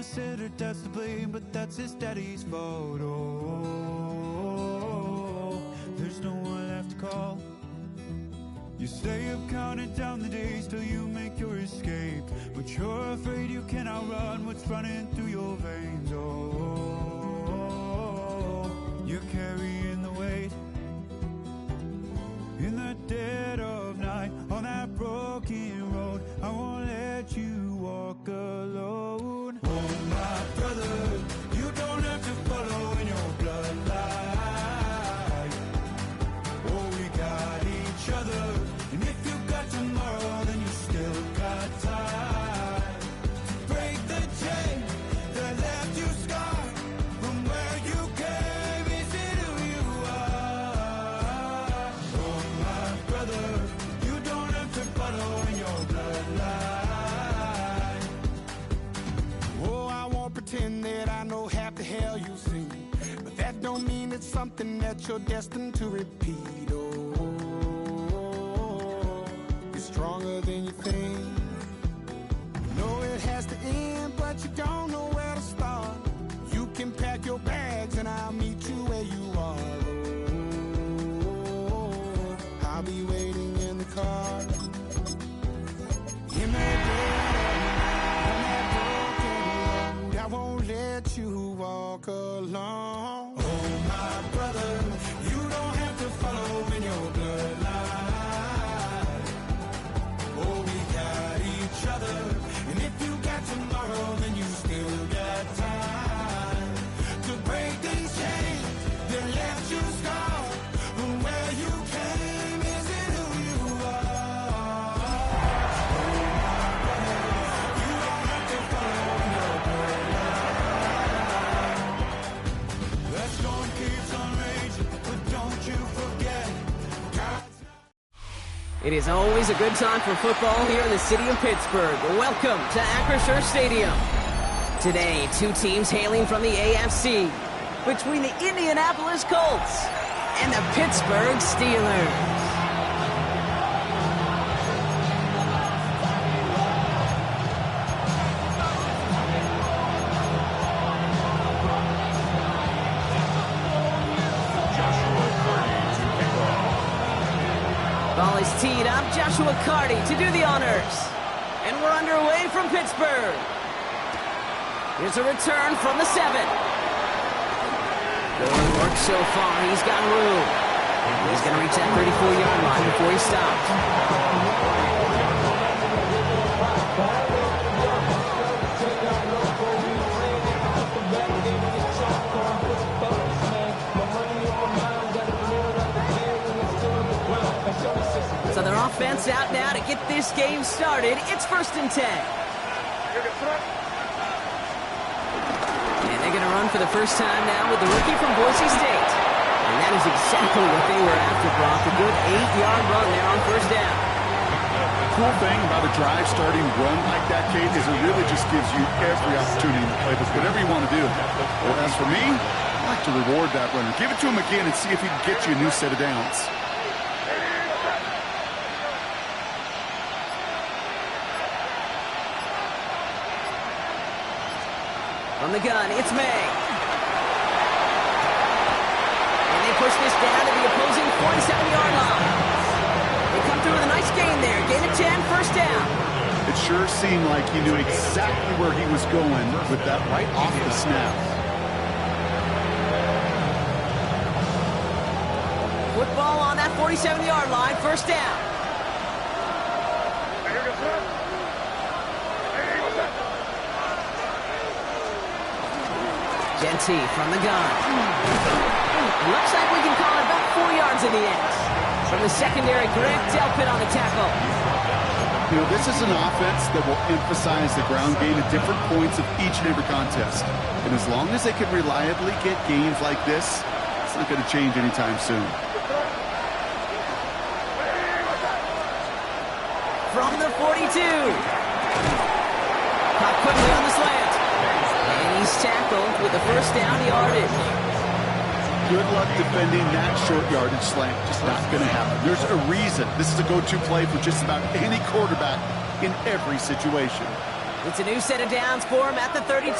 consider dad's to blame, but that's his daddy's fault. Oh, there's no one left to call. You stay up counting down the days till you make your escape, but you're afraid you cannot run what's running through your veins. Oh, you're carrying the weight in the dead of night on that broken road. I won't let you walk alone. Oh, my brother, you don't have to follow in your bloodline. Oh, we got each other, and if you got tomorrow, then you still got time to break the chain that left you scarred from where you came. Is it who you are? Oh, my brother, you don't have to follow in your bloodline. Oh, I won't pretend that I know half the hell you've seen, but that don't mean it's something that you're destined to repeat. Oh, you're stronger than you think. You know it has to end, but you don't know where to start. You can pack your bags and I'll meet you where you are. Oh, I'll be waiting in the car. In that dead on that broken road, I won't let you walk alone. Oh, my brother, you don't have to follow in your bloodline. Oh, we got each other, and if you got tomorrow, then you still got time to break these chains that left you scarred from where you came. Is it who you are? Oh, my brother, you don't have to follow in your bloodline. That storm keeps on raging, but don't you forget, God's It is always a good time for football here in the city of Pittsburgh. Welcome to Acrisure Stadium. Today, two teams hailing from the AFC between the Indianapolis Colts and the Pittsburgh Steelers. Ball is teed up. Joshua Carty to do the honors. And we're underway from Pittsburgh. Here's a return from the 7. Good work so far. He's got room. He's going to reach that 34-yard line before he stops. So their offense out now to get this game started. It's 1st and 10. And they're going to run for the first time now with the rookie from Boise State. And that is exactly what they were after, Brock. A good 8-yard run there on 1st down. The cool thing about a drive starting run like that, Kate, is it really just gives you every opportunity to play with whatever you want to do. Well, as for me, I like to reward that runner. Give it to him again and see if he can get you a new set of downs. From the gun, it's May. And they push this down to the opposing 47-yard line. They come through with a nice gain there. Gain of 10, 1st down. It sure seemed like he knew exactly where he was going with that right off the snap. Football on that 47-yard line, 1st down. Genty from the gun. Looks like we can call it about 4 yards in the end. From the secondary, Greg Delpit on the tackle. You know, this is an offense that will emphasize the ground game at different points of each and every contest. And as long as they can reliably get gains like this, it's not going to change anytime soon. From the 42. Caught quickly on the slant. And he's tackled with the 1st down yardage. Good luck defending that short yardage slant. Just not going to happen. There's a reason this is a go-to play for just about any quarterback in every situation. It's a new set of downs for him at the 32.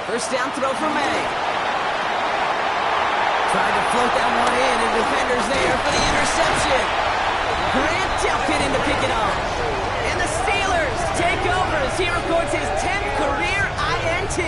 First down throw for May. Tried to float that one in, and defenders there for the interception. Grant Delpit in to pick it off. And the Steelers take over as he records his 10th career INT.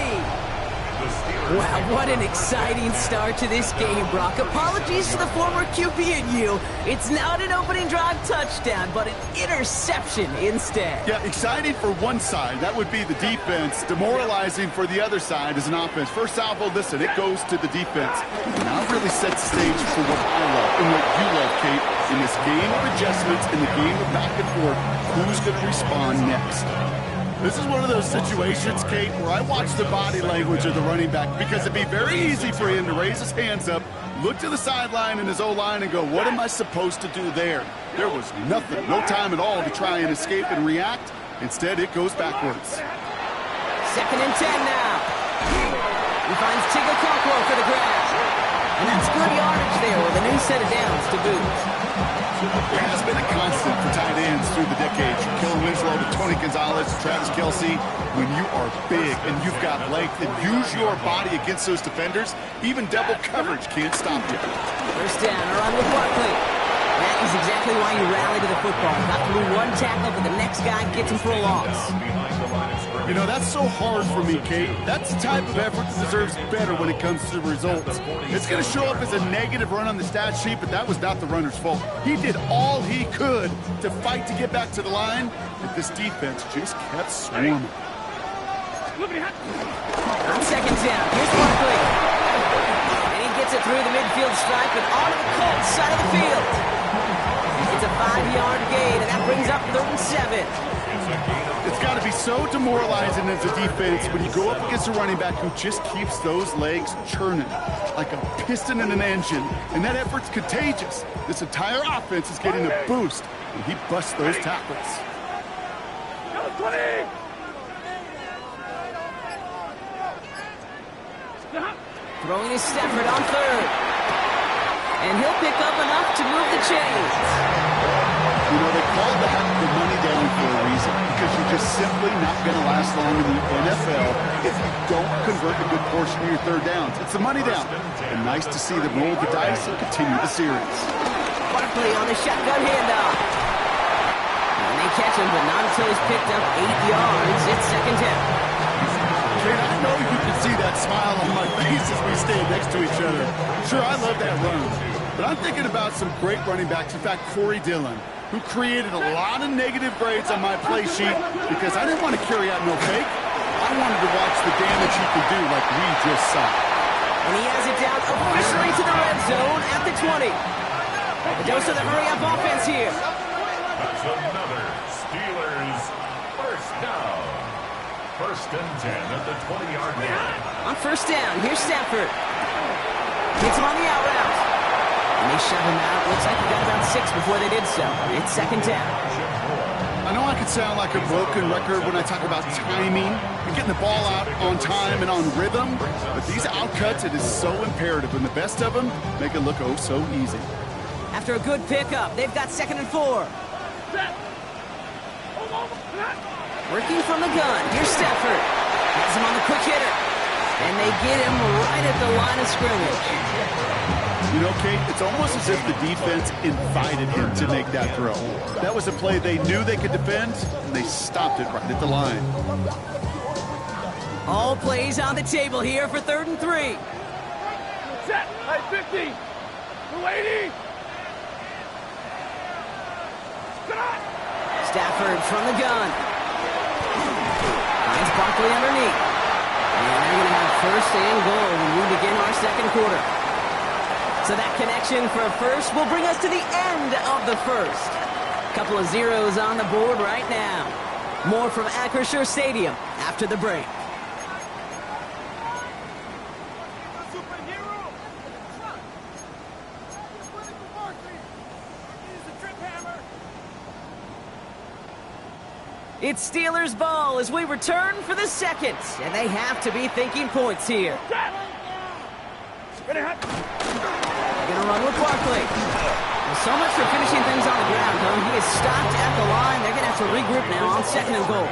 Wow, what an exciting start to this game, Brock. Apologies to the former QB and you. It's not an opening drive touchdown, but an interception instead. Yeah, exciting for one side. That would be the defense. Demoralizing for the other side as an offense. First salvo, listen, it goes to the defense. Now it really sets the stage for what I love and what you love, Kate. In this game of adjustments, in the game of back and forth, who's going to respond next? This is one of those situations, Kate, where I watch the body language of the running back because it'd be very easy for him to raise his hands up, look to the sideline in his O-line and go, what am I supposed to do there? There was nothing, no time at all to try and escape and react. Instead, it goes backwards. 2nd and 10 now. He finds Tigger Cockrell for the grab. And that's good yardage there with a new set of downs to boot. There has been a constant for tight ends through the decades. Kellen Winslow to Tony Gonzalez, Travis Kelce. When you are big and you've got length and use your body against those defenders, even double coverage can't stop you. First down, around with Barkley. That is exactly why you rally to the football. Not through one tackle, but the next guy gets him for a loss. You know, that's so hard for me, Kate. That's the type of effort that deserves better when it comes to the results. It's going to show up as a negative run on the stat sheet, but that was not the runner's fault. He did all he could to fight to get back to the line, but this defense just kept swarming. On 2nd down, here's Barkley. And he gets it through the midfield stripe and onto the Colts side of the field. It's a 5-yard gain, and that brings up 3rd and 7. It's got to be so demoralizing as a defense when you go up against a running back who just keeps those legs churning like a piston in an engine, and that effort's contagious. This entire offense is getting a boost, and he busts those tackles. Throwing his Stafford on 3rd. And he'll pick up enough to move the chains. You know, they called that the money down for a reason, because you're just simply not going to last long in the NFL if you don't convert a good portion of your 3rd downs. It's the money down. And nice to see them roll the dice and continue the series. Barkley on the shotgun handoff. And they catch him, but not until he's picked up 8 yards. It's 2nd down. Kate, I know you can see that smile on my face as we stand next to each other. Sure, I love that run. But I'm thinking about some great running backs. In fact, Corey Dillon, who created a lot of negative grades on my play sheet because I didn't want to carry out no fake. I wanted to watch the damage he could do like we just saw. And he has it down officially to the red zone at the 20. A dose of the hurry-up offense here. That's another Steelers first down. 1st and 10 at the 20-yard line. On 1st down, here's Stafford. Gets him on the out route. And they shove him out. Looks like he got about 6 before they did so. It's 2nd down. I know I could sound like a broken record when I talk about timing and getting the ball out on time and on rhythm, but these outcuts, it is so imperative, and the best of them make it look oh so easy. After a good pickup, they've got 2nd and 4. Working from the gun, here's Stafford. Has him on the quick hitter. And they get him right at the line of scrimmage. You know, Kate, it's almost as if the defense invited him to make that throw. That was a play they knew they could defend, and they stopped it right at the line. All plays on the table here for 3rd and 3. Set, high 50. We're waiting. Stafford from the gun. Finds Barkley underneath. And they're going to have 1st and goal when we begin our 2nd quarter. So that connection for a first will bring us to the end of the 1st. Couple of zeros on the board right now. More from Acrisure Stadium after the break. It's Steelers ball as we return for the 2nd, and they have to be thinking points here. They're going to run with Barkley. The So much for finishing things on the ground, though. He is stopped at the line. They're going to have to regroup now on 2nd and goal.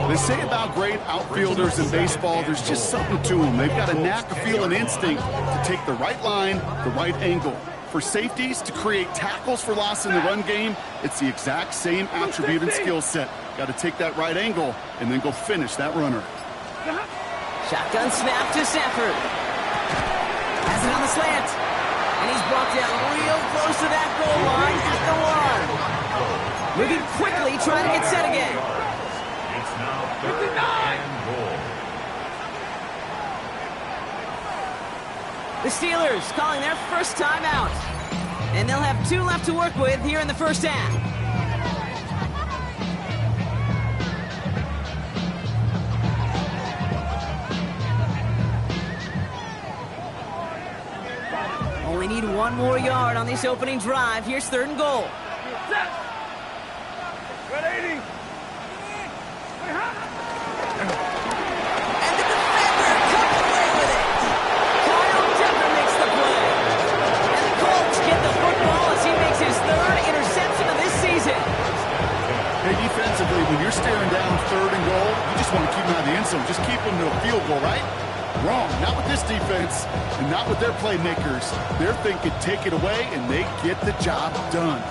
They say about great outfielders in baseball, there's just something to them. They've got a knack, a feel, an instinct to take the right line, the right angle. For safeties, to create tackles for loss in the run game, it's the exact same attribute and skill set. Got to take that right angle and then go finish that runner. Shotgun snap to Stafford. Has it on the slant. And he's brought down real close to that goal line at the 1. Moving quickly, trying to get set again. It's now 3rd and goal. The Steelers calling their first timeout. And they'll have 2 left to work with here in the first half. Only need 1 more yard on this opening drive. Here's 3rd and goal. Red 80. And the defender comes away with it. Kyle Dipper makes the play. And the Colts get the football as he makes his 3rd interception of this season. Hey, defensively, when you're staring down 3rd and goal, you just want to keep them out of the end zone. Just keep them to a field goal, right? Wrong. Not with this defense and not with their playmakers. They're thinking take it away, and they get the job done.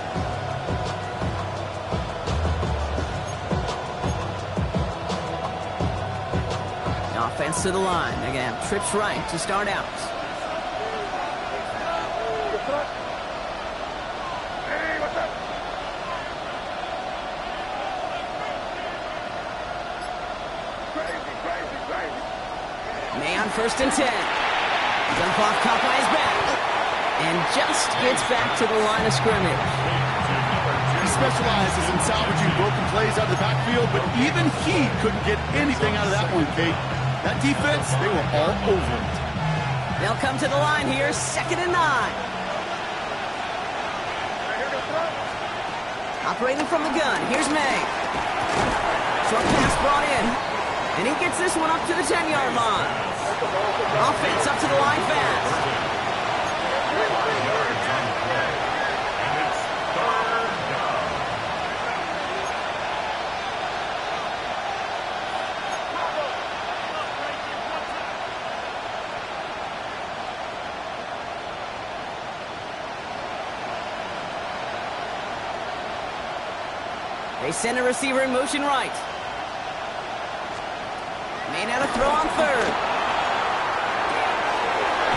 Offense to the line. They're going to have trips right to start out. Hey, what's up? Crazy. May on 1st and 10. Dump off, caught by his back. And just gets back to the line of scrimmage. He specializes in salvaging broken plays out of the backfield, but even he couldn't get anything out of that one, Kate. That defense, they were all over it. They'll come to the line here, 2nd and 9. Operating from the gun, here's May. Short pass brought in. And he gets this one up to the 10-yard line. Offense up to the line fast. They send a receiver in motion right. May now to throw on 3rd.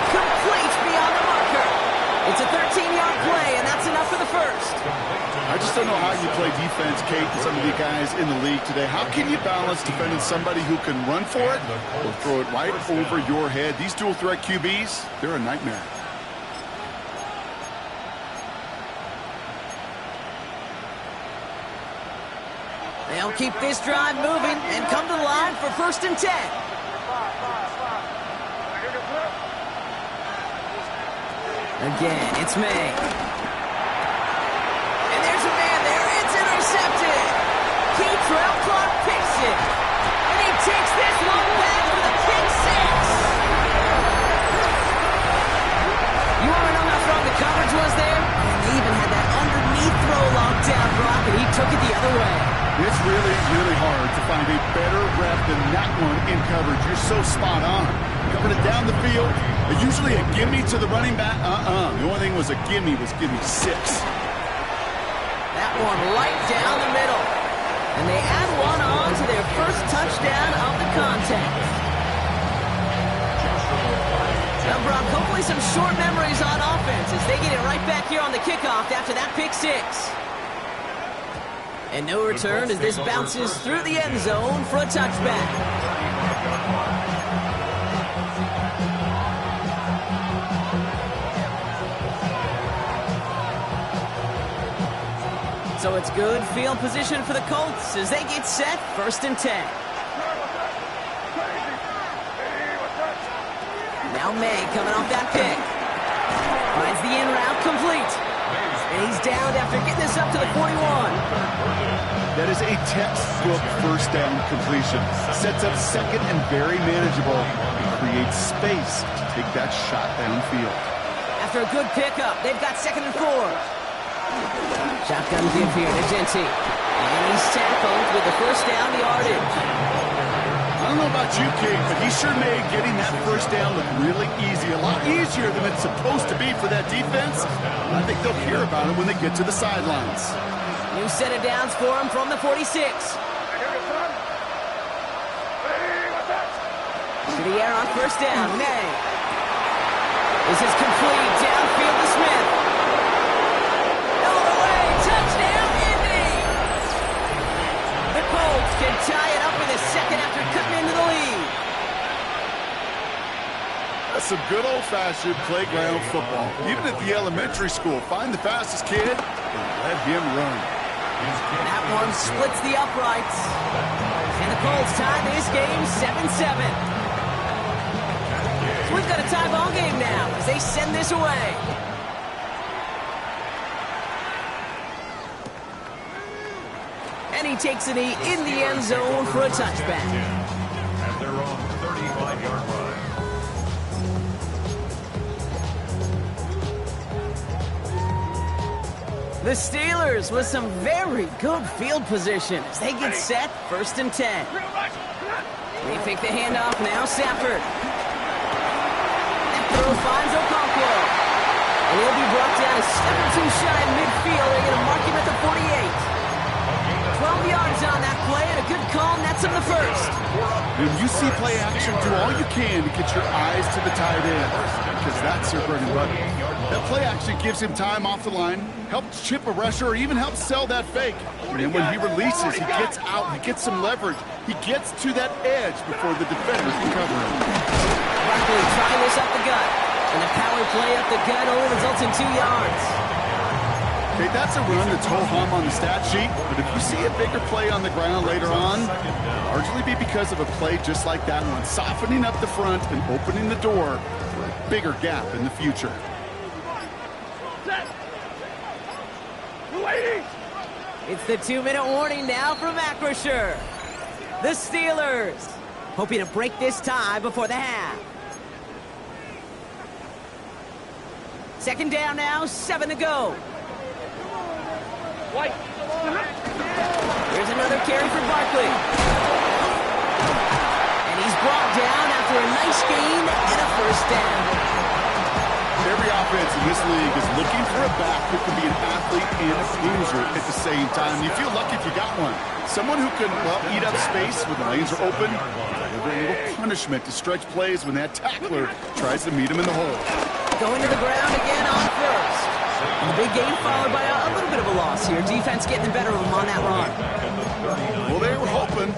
Complete beyond the marker. It's a 13-yard play, and that's enough for the 1st. I just don't know how you play defense, Kate, and some of the guys in the league today. How can you balance defending somebody who can run for it or throw it right over your head? These dual-threat QBs, they're a nightmare. They'll keep this drive moving and come to the line for 1st and 10. Again, it's May. And there's a man there. It's intercepted. Keytrell Clark picks it. And he takes this one back for the pick 6. You want to know how strong the coverage was there? And they even had that underneath throw locked down, Brock, and he took it the other way. It's really, really hard to find a better rep than that one in coverage. You're so spot on. Covering it down the field. Usually a gimme to the running back. The only thing was a gimme 6. That one right down the middle. And they add one on to their first touchdown of the contest. Now, Brock, hopefully some short memories on offense as they get it right back here on the kickoff after that pick 6. And no return as this bounces through the end zone for a touchback. So it's good field position for the Colts as they get set, 1st and 10. Now May coming off that pick. Finds the in route complete. And he's down after getting this up to the 41. That is a textbook 1st down completion. Sets up 2nd and very manageable. And creates space to take that shot downfield. After after a good pickup. They've got 2nd and 4. Shotgun give here to Genti. And he's tackled with the first down yardage. I don't know about you, Kate, but he sure made getting that first down look really easy. A lot easier than it's supposed to be for that defense. I think they'll hear about it when they get to the sidelines. New set of downs for him from the 46. To the air on first down. May. This is complete. Downfield to Smith. All the way. Touchdown, Indy. The Colts can tie it up in a second after cutting into the lead. That's some good old-fashioned playground football. Even at the elementary school, find the fastest kid and let him run. That one splits the uprights. And the Colts tie this game 7-7. We've got a tie ball game now as they send this away. And he takes a knee in the end zone for a touchback. At their own 35-yard line. The Steelers with some very good field position as they get set 1st and 10. They fake the handoff now. Stafford. Throw finds Okonkwo. And he'll be brought down a step or two shy in midfield. They're going to mark him at the 48. 12 yards on that play, and a good call nets him the first. When you see play action, do all you can to get your eyes to the tight end, because that's your bread and butter. That play action gives him time off the line, helps chip a rusher, or even helps sell that fake. And then when he releases, he gets out, he gets some leverage. He gets to that edge before the defender can cover him. Barkley trying this up the gut. And the power play up the gut only results in 2 yards. Okay, that's a run that's ho-hum on the stat sheet, but if you see a bigger play on the ground later on, it'll largely be because of a play just like that one, softening up the front and opening the door for a bigger gap in the future. It's the 2-minute warning now from Acrisure. The Steelers hoping to break this tie before the half. 2nd down now, 7 to go. Here's another carry for Barkley. And he's brought down after a nice gain and a first down. Every offense in this league is looking for a back who can be an athlete and a bruiser at the same time. You feel lucky if you got one. Someone who can, well, eat up space when the lanes are open, deliver a little punishment to stretch plays when that tackler tries to meet him in the hole. Going to the ground again on first. And the big gain followed by a little bit of a loss here. Defense getting the better of them on that run. Well, they were hoping.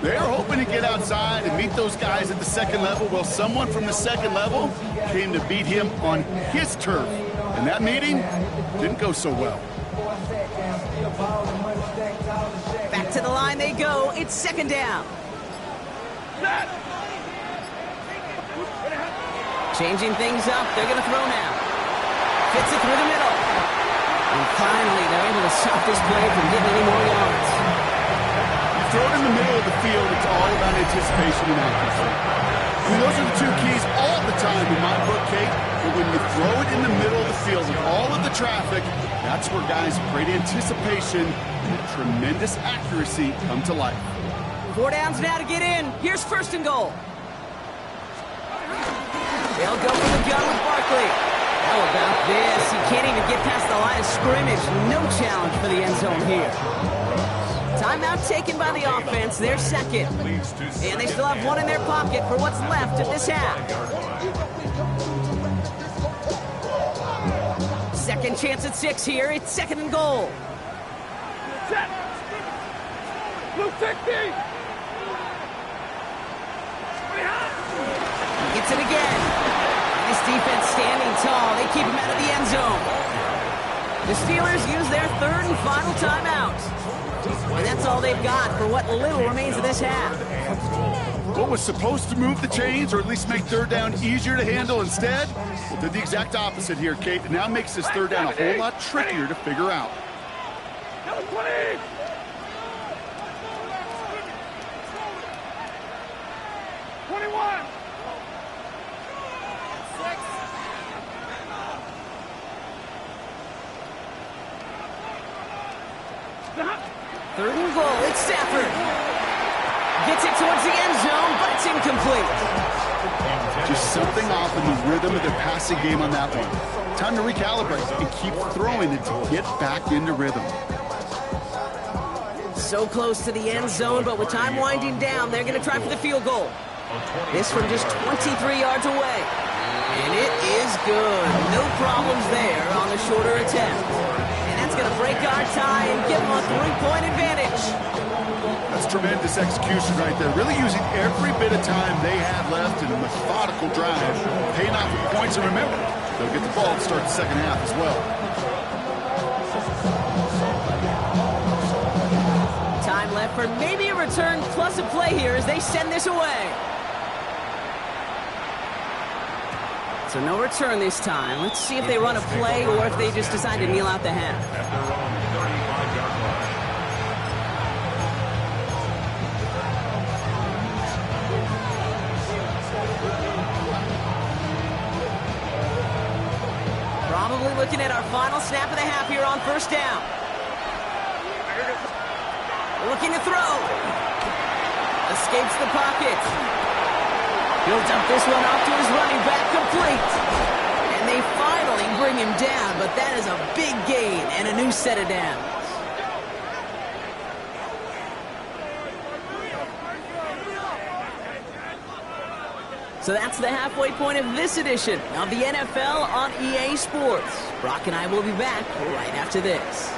They were hoping to get outside and meet those guys at the 2nd level. Well, someone from the 2nd level came to beat him on his turf. And that meeting didn't go so well. Back to the line they go. It's 2nd down. Changing things up. They're going to throw now. Fits it through the middle. And finally, they're able to stop this play from getting any more yards. You throw it in the middle of the field, it's all about anticipation and accuracy. I mean, those are the 2 keys all the time in my book, Kate. But when you throw it in the middle of the field with all of the traffic, that's where guys with great anticipation and tremendous accuracy come to life. 4 downs now to get in. Here's 1st and goal. They'll go for the gun with Barkley. How about this? He can't even get past the line of scrimmage. No challenge for the end zone here. Timeout taken by the offense. They're 2nd. And they still have 1 in their pocket for what's left of this half. 2nd chance at 6 here. It's 2nd and goal. Blue 60! He gets it again. This defense standing tall. They keep him out of the end zone. The Steelers use their 3rd and final timeout. And that's all they've got for what little remains of this half. What was supposed to move the chains, or at least make 3rd down easier to handle instead, well, did the exact opposite here, Kate. It now makes this 3rd down a whole lot trickier to figure out. 20! 21! 3rd and goal. It's Stafford. Gets it towards the end zone, but it's incomplete. Just something off in the rhythm of their passing game on that one. Time to recalibrate and keep throwing it to get back into rhythm. So close to the end zone, but with time winding down, they're going to try for the field goal. This from just 23 yards away. And it is good. No problems there on the shorter attempt. And that's going to break our tie and give them a 3-point advantage. That's tremendous execution right there. Really using every bit of time they had left in a methodical drive. Paying off with points. And remember, they'll get the ball to start the second half as well. Time left for maybe a return plus a play here as they send this away. So no return this time. Let's see if they run a play or if they just decide to kneel out the half. At their own 35-yard line. Probably looking at our final snap of the half here on 1st down. Looking to throw. Escapes the pocket. He'll dump this one off to his running back, complete. And they finally bring him down, but that is a big gain and a new set of downs. So that's the halfway point of this edition of the NFL on EA Sports. Brock and I will be back right after this.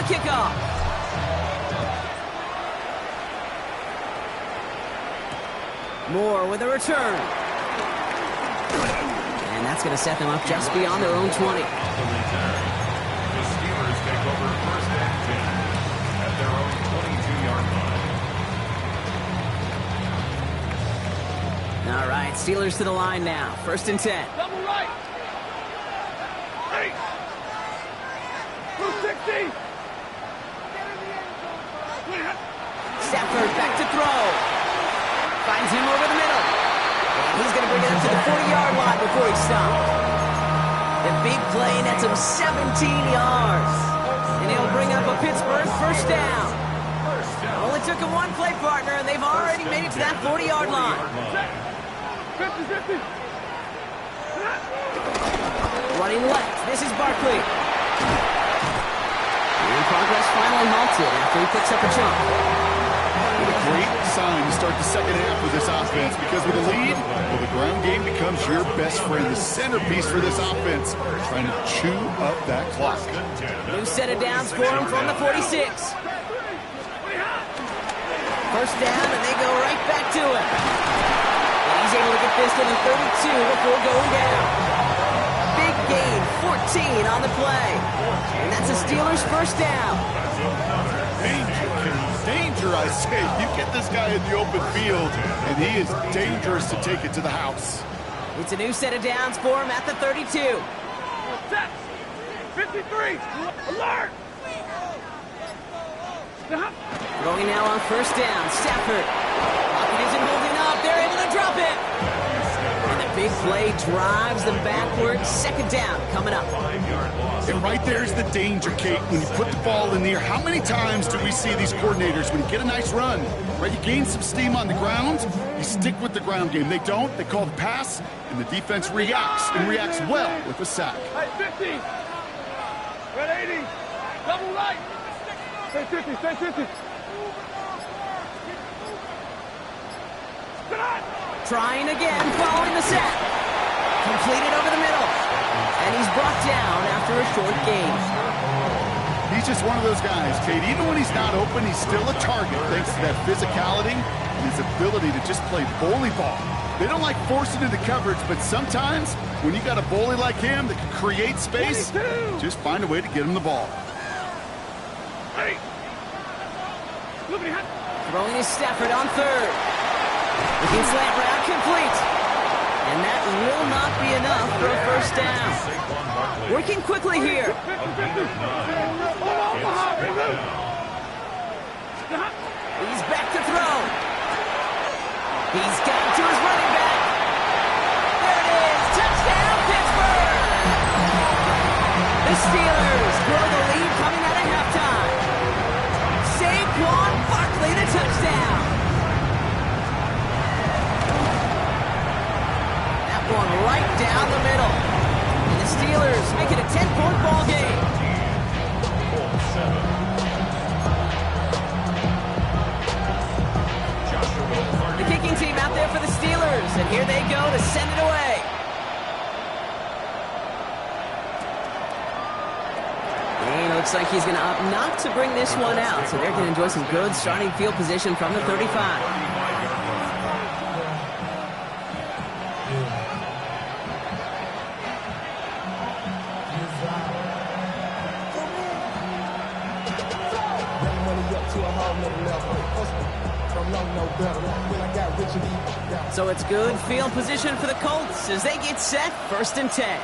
Kickoff. Moore with a return. And that's going to set them up just beyond their own 20. On the return, the Steelers take over 1st and 10 at their own 22-yard line. All right, Steelers to the line now. 1st and 10. Double right. Hey. Blue 60. Stafford back to throw. Finds him over the middle. And he's going to bring it up to the 40-yard line before he stops. The big play nets him 17 yards. And he'll bring up a Pittsburgh 1st down. Only took him one play partner, and they've already made it to that 40-yard line. 50-50. Running left. This is Barkley. And progress finally halted after he picks up a jump. A great sign to start the second half with this offense, because with a lead, well, the ground game becomes your best friend, the centerpiece for this offense, trying to chew up that clock. New set of downs for him from the 46. 1st down, and they go right back to him. And he's able to get this to the 32 before going down. Big gain, 14 on the play. And that's a Steelers 1st down. Danger, I say. You get this guy in the open field, and he is dangerous to take it to the house. It's a new set of downs for him at the 32. Set. 53. Alert. Throwing now on 1st down. Stafford. Pocket isn't holding up. They're able to drop it. And the big play drives them backwards. 2nd down coming up. And right there's the danger, Kate. When you put the ball in the air, how many times do we see these coordinators, when you get a nice run, right, you gain some steam on the ground, you stick with the ground game. They don't. They call the pass, and the defense reacts, and reacts well with a sack. Hey, 50. Red 80. Double right. Stay 50. Stay 50. Trying again, following the set. Completed over the middle. And he's brought down after a short gain. He's just one of those guys, Kate. Even when he's not open, he's still a target thanks to that physicality and his ability to just play bully ball. They don't like forcing into coverage, but sometimes when you got a bully like him that can create space, 22. just find a way to get him the ball. Hey. Throwing is Stafford on 3rd. Looking slant route, complete. And that will not be enough for a first down. Working quickly here. He's back to throw. He's got it to his running back. There it is. Touchdown, Pittsburgh! The Steelers grow the lead coming out of halftime. Saquon Barkley, the touchdown. That one right down the middle. And the Steelers make it a 10-point ball game. The kicking team out there for the Steelers, and here they go to send it away. And it looks like he's going to opt not to bring this one out, so they're going to enjoy some good starting field position from the 35. So it's good field position for the Colts as they get set, 1st and 10.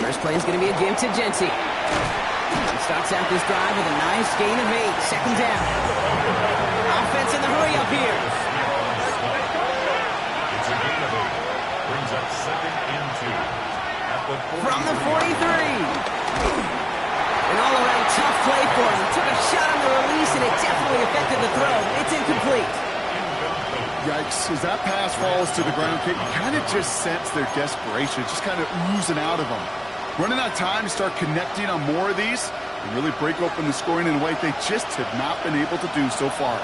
First play is going to be a give to Genty. He starts out this drive with a nice gain of 8, 2nd down. Offense in the hurry up here. It's a gain of 8. Brings up 2nd and 2. From the 43. An all-around tough play for him. He took a shot on the release, and it definitely affected the throw. It's incomplete. Yikes. As that pass falls to the ground, you kind of just sense their desperation. Just kind of oozing out of them. Running out of time to start connecting on more of these and really break open the scoring in a way they just have not been able to do so far.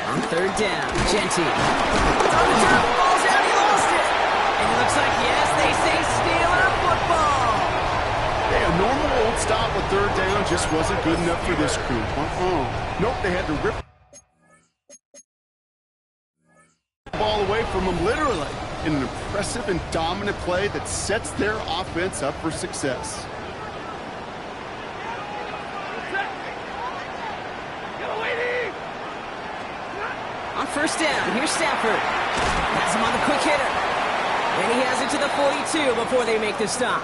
On 3rd down, Genty. It's on the turf, ball's out, he lost it. And it looks like, yes, they say Steeler football. Hey, a normal old stop with 3rd down just wasn't good enough for this crew. Nope, they had to rip the ball away from them literally in an impressive and dominant play that sets their offense up for success. On 1st down, here's Stafford. Has him on the quick hitter. And he has it to the 42 before they make the stop.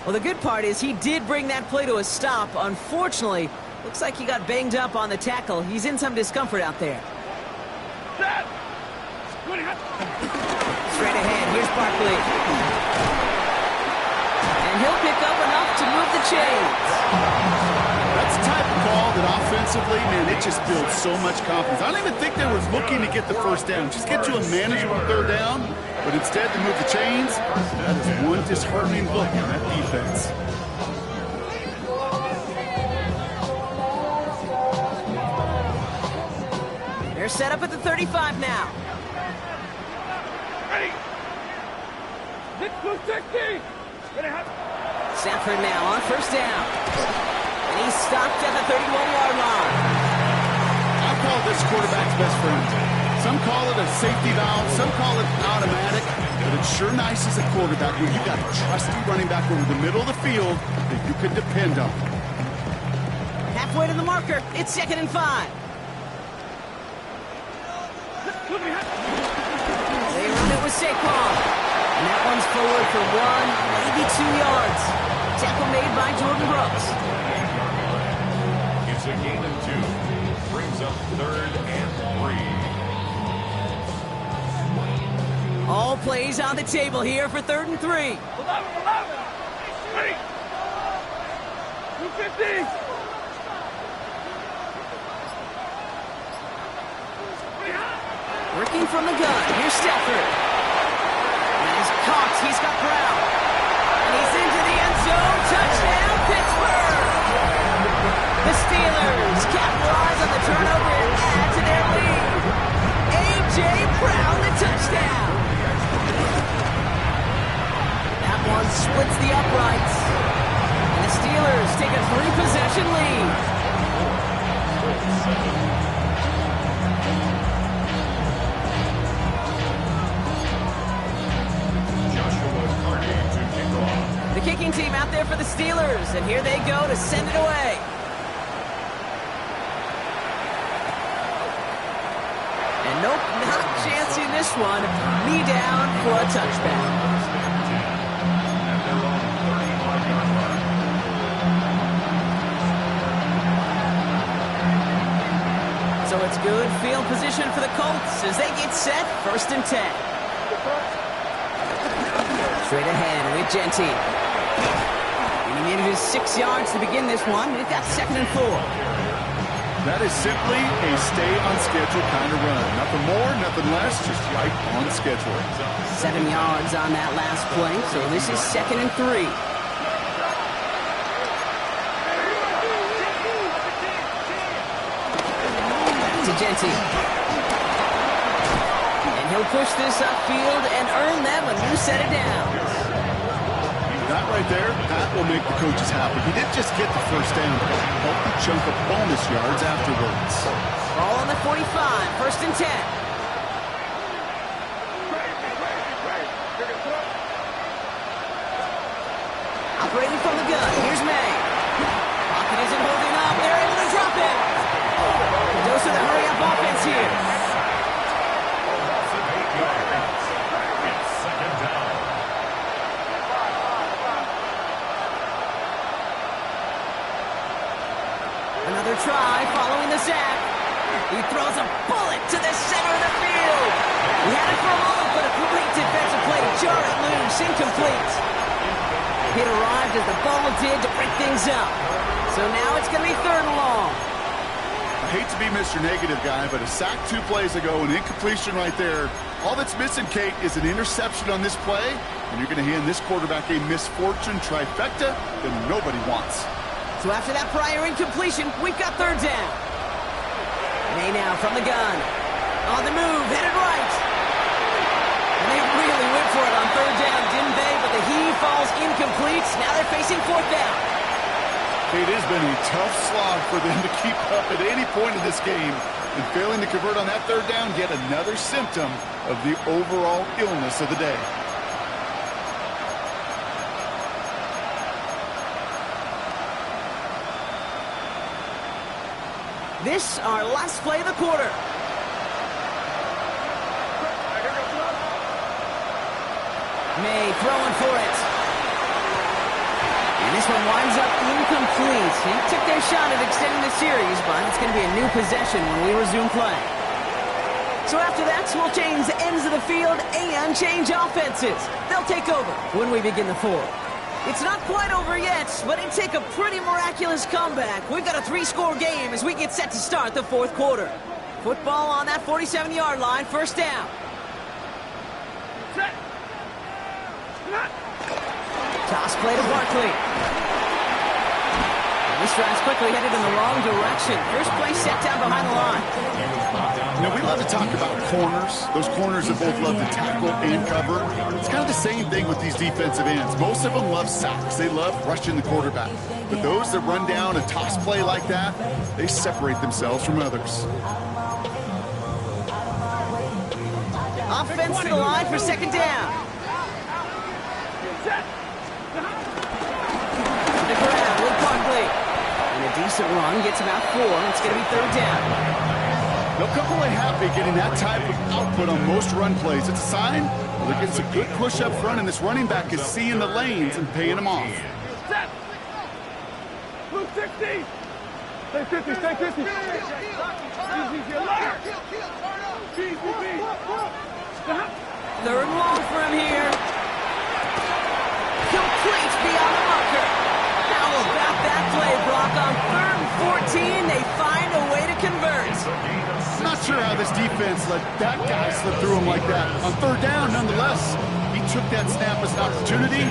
Well, the good part is he did bring that play to a stop. Unfortunately, looks like he got banged up on the tackle. He's in some discomfort out there. Straight ahead, here's Barkley. And he'll pick up enough to move the chains. That's the type of call that offensively, man, it just builds so much confidence. I don't even think they were looking to get the 1st down. Just get to a manageable 3rd down, but instead to move the chains, that is one disheartening look on that defense. They're set up at the 35 now. Ready. Stafford now on 1st down. And he's stopped at the 31-yard line. I call this quarterback's best friend. Some call it a safety valve, some call it automatic, but it's sure nice as a quarterback when you got a trusty running back over the middle of the field that you can depend on. Halfway to the marker, it's 2nd and 5. They run it with Saquon. And that one's forward for 1, maybe 2 yards. Tackle made by Jordan Brooks. It's a gain of 2. Brings up 3rd and 3. All plays on the table here for 3rd and 3. 11. Ready. 250. Working from the gun, here's Stafford. And he's caught, he's got Brown. And he's into the end zone, touchdown, Pittsburgh! The Steelers capitalize on the turnover and add to their lead. A.J. Brown, the touchdown. That one splits the uprights. And the Steelers take a 3-possession lead. kicking team out there for the Steelers, and here they go to send it away. And nope, not chancing this one. Knee down for a touchback. So it's good field position for the Colts as they get set, 1st and 10. Straight ahead with Genty. And he needed his 6 yards to begin this one. We've got 2nd and 4. That is simply a stay on schedule kind of run. Nothing more, nothing less, just right on schedule. 7 yards on that last play, so this is 2nd and 3. Genty. And he'll push this upfield and earn them a new set of downs. That right there, that will make the coaches happy. He didn't just get the first down, but helped the chunk of bonus yards afterwards. Ball on the 45, 1st and 10. Operating from the gun, here's May. Pocket isn't holding up, they're able to drop it. Goes to the hurry-up offense here. Another try following the sack. He throws a bullet to the center of the field. He had it for a moment, but a great defensive play to jar it loose, incomplete. It arrived as the ball did to break things up. So now it's going to be 3rd and long. I hate to be Mr. Negative guy, but a sack 2 plays ago, an incompletion right there. All that's missing, Kate, is an interception on this play, and you're going to hand this quarterback a misfortune trifecta that nobody wants. So after that prior incompletion, we've got 3rd down. May now from the gun. On the move, headed right. And they really went for it on 3rd down, didn't they? But the heave falls incomplete. Now they're facing 4th down. It has been a tough slog for them to keep up at any point in this game. And failing to convert on that 3rd down, yet another symptom of the overall illness of the day. This, our last play of the quarter. May throwing for it. And this one winds up incomplete. He took their shot at extending the series, but it's going to be a new possession when we resume play. So after that, we'll change the ends of the field and change offenses. They'll take over when we begin the 4th. It's not quite over yet, but it'd take a pretty miraculous comeback. We've got a 3-score game as we get set to start the 4th quarter. Football on that 47-yard line, 1st down. Set. Toss play to Barkley. And this drive's quickly headed in the wrong direction. First play set down behind the line. You know, we love to talk about corners. Those corners that both love to tackle and cover. It's kind of the same thing with these defensive ends. Most of them love sacks. They love rushing the quarterback. But those that run down a toss play like that, they separate themselves from others. Offense to the line for 2nd down. The ground with Barkley. And a decent run gets about 4. It's going to be 3rd down. They'll come away happy getting that type of output on most run plays. It's a sign they're getting some good push up front, and this running back is seeing the lanes and paying them off. Set. Blue 60. Stay 50, stay 50. Third and long for him here. Complete beyond the marker. How about that play, Brock? On 3rd and 14, they find a way to convert. Not sure how this defense let that guy slip through him like that. On 3rd down, nonetheless, he took that snap as an opportunity.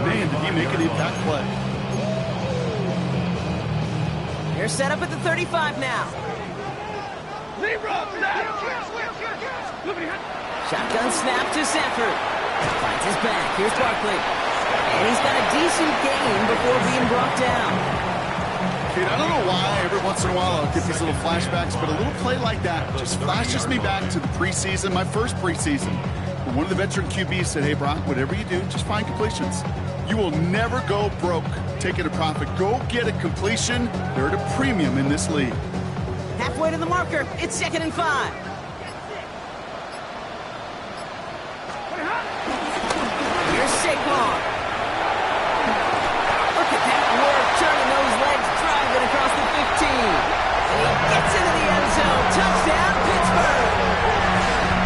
Man, did he make an impact play. They're set up at the 35 now. Shotgun snap to Sanford. Finds his back. Here's Barkley. And he's got a decent gain before being brought down. Kate, I don't know why every once in a while I'll get these little flashbacks, but a little play like that just flashes me back to the preseason, my first preseason. When one of the veteran QBs said, hey, Brock, whatever you do, just find completions. You will never go broke taking a profit. Go get a completion. They're at a premium in this league. Halfway to the marker. It's 2nd and 5. Here's Saquon. Look at that work, turning those legs, driving across the 15. And he gets into the end zone. Touchdown, Pittsburgh.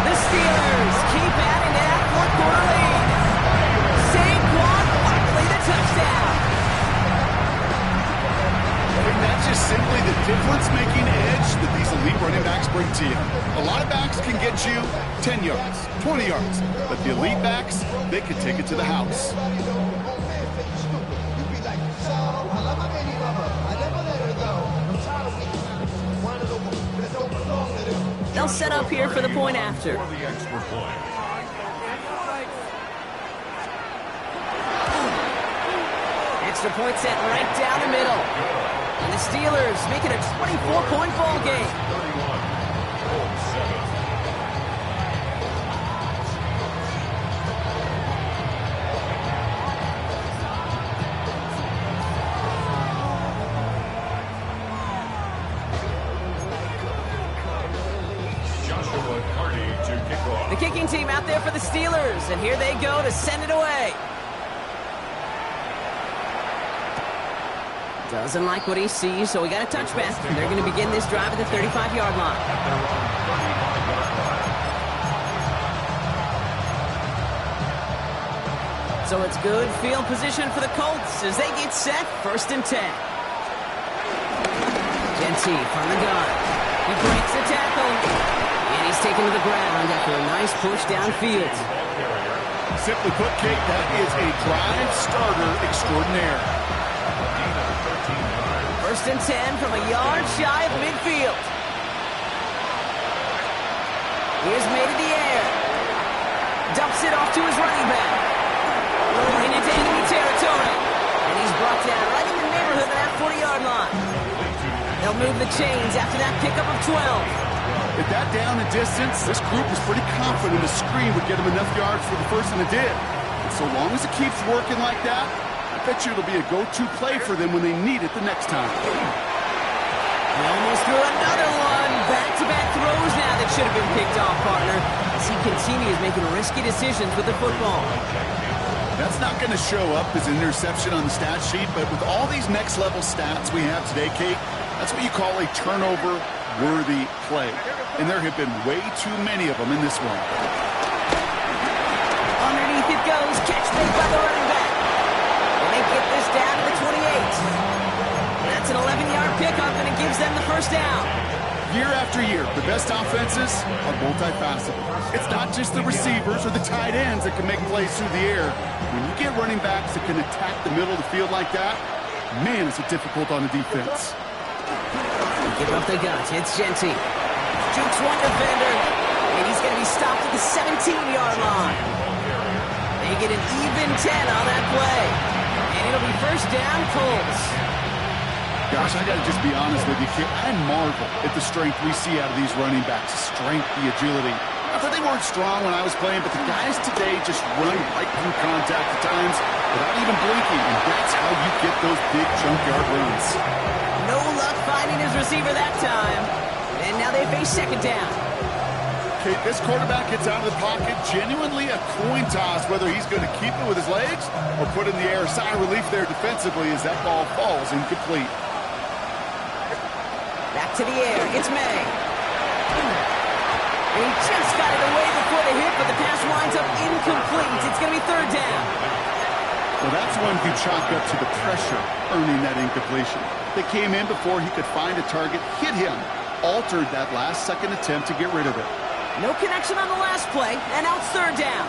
The Steelers keep adding to that fourth-quarter lead. Saquon Barkley, the touchdown. And that's just simply the difference-making edge that these elite running backs bring to you. A lot of backs can get you 10 yards, 20 yards, but the elite backs, they can take it to the house. They'll set up here for the point after. For the extra point. Extra point set right down the middle. And the Steelers make it a 24-point ball game. 31-7. The kicking team out there for the Steelers, and here they go to send it away. Doesn't like what he sees, so we got a touchback. They're going to begin this drive at the 35-yard line. So it's good field position for the Colts as they get set, 1st and 10. Genty from the gun. He breaks the tackle. And he's taken to the ground after a nice push downfield. Simply put, Kate, that is a drive starter extraordinaire. 1st and 10 from a yard shy of midfield. Here's made in the air. Dumps it off to his running back. Rolling into enemy territory. And he's brought down right in the neighborhood of that 40-yard line. They'll move the chains after that pickup of 12. At that down and distance, this group was pretty confident the screen would get them enough yards for the first, and it did. And so long as it keeps working like that, I bet you it'll be a go-to play for them when they need it the next time. He almost threw another one. Back-to-back throws now that should have been picked off, partner, as he continues making risky decisions with the football. That's not going to show up as an interception on the stat sheet, but with all these next-level stats we have today, Kate, that's what you call a turnover-worthy play. And there have been way too many of them in this one. Underneath it goes. Catch made by the running back. And they get this down to the 28. That's an 11-yard pickup, and it gives them the first down. Year after year, the best offenses are multifaceted. It's not just the receivers or the tight ends that can make plays through the air. When you get running backs that can attack the middle of the field like that, man, is it difficult on the defense. Give up the gut. It's Genty. Jukes one defender, and he's going to be stopped at the 17-yard line. They get an even 10 on that play, and it'll be first down, Colts. Gosh, I got to just be honest with you, kid. I marvel at the strength we see out of these running backs. The strength, the agility. Not that they weren't strong when I was playing, but the guys today just run right through contact at times without even blinking, and that's how you get those big junkyard runs. No luck finding his receiver that time. And now they face 2nd down. Okay, this quarterback gets out of the pocket, genuinely a coin toss whether he's going to keep it with his legs or put it in the air. Sigh of relief there defensively as that ball falls incomplete. Back to the air. It's May. And he just got it away before the hit, but the pass winds up incomplete. It's going to be 3rd down. Well, that's one you chalk up to the pressure earning that incompletion. They came in before he could find a target, hit him, altered that last-second attempt to get rid of it. No connection on the last play, and now it's 3rd down.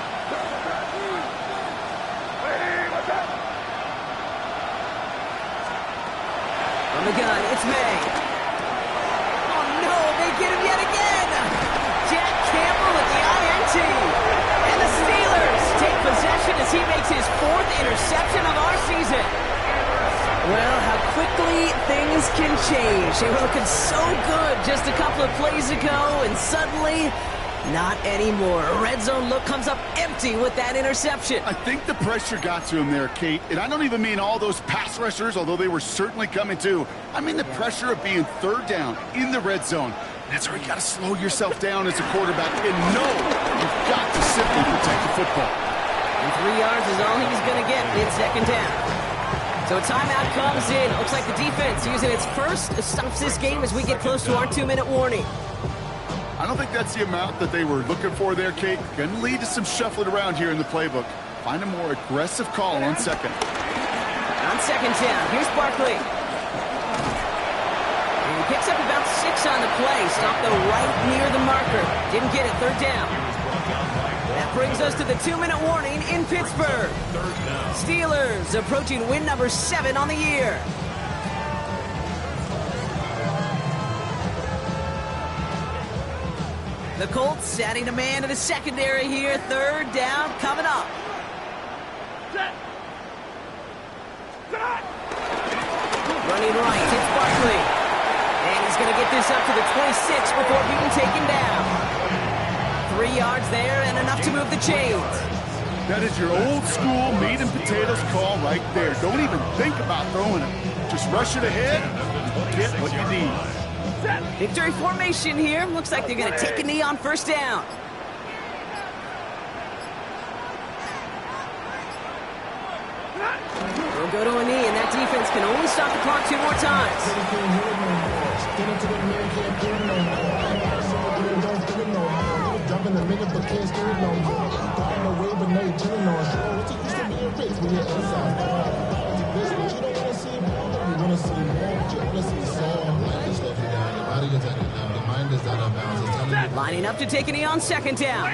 From the gun, it's May. Oh, no, they get him yet again. Jack Campbell with the INT. And the Steelers take possession as he makes his 4th interception of our season. Well, how quickly things can change. They were looking so good just a couple of plays ago, and suddenly Not anymore. A red zone look comes up empty with that interception. I think the pressure got to him there, Kate. And I don't even mean all those pass rushers, although they were certainly coming too. I mean the pressure of being third down in the red zone. That's where you got to slow yourself down as a quarterback and know you've got to simply protect the football. And 3 yards is all he's going to get in second down. So a timeout comes in. Looks like the defense using its first stops this game as we get close to our 2-minute warning. I don't think that's the amount that they were looking for there, Kate. Going to lead to some shuffling around here in the playbook. Find a more aggressive call on second. On second down, here's Barkley. And he picks up about 6 on the play. Stopped though right near the marker. Didn't get it, third down. That brings us to the 2-minute warning in Pittsburgh. Steelers approaching win number 7 on the year. The Colts adding a man to the secondary here. Third down coming up. Running right, it's Barkley. And he's going to get this up to the 26 before being taken down. 3 yards there and enough to move the chains. That is your old school meat and potatoes call right there. Don't even think about throwing it. Just rush it ahead and get what you need. Victory formation here. Looks like they're going to take a knee on first down. They'll go to a knee, and that defense can only stop the clock 2 more times. Lining up to take a knee on second down.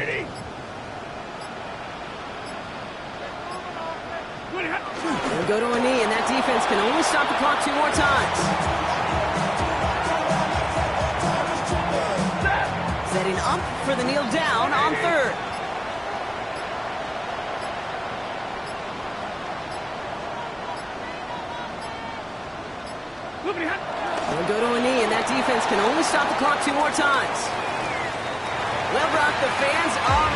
They'll go to a knee, and that defense can only stop the clock 2 more times. Setting up for the kneel down on third. They'll go to a knee, and that defense can only stop the clock 2 more times. Well, Brock, the fans are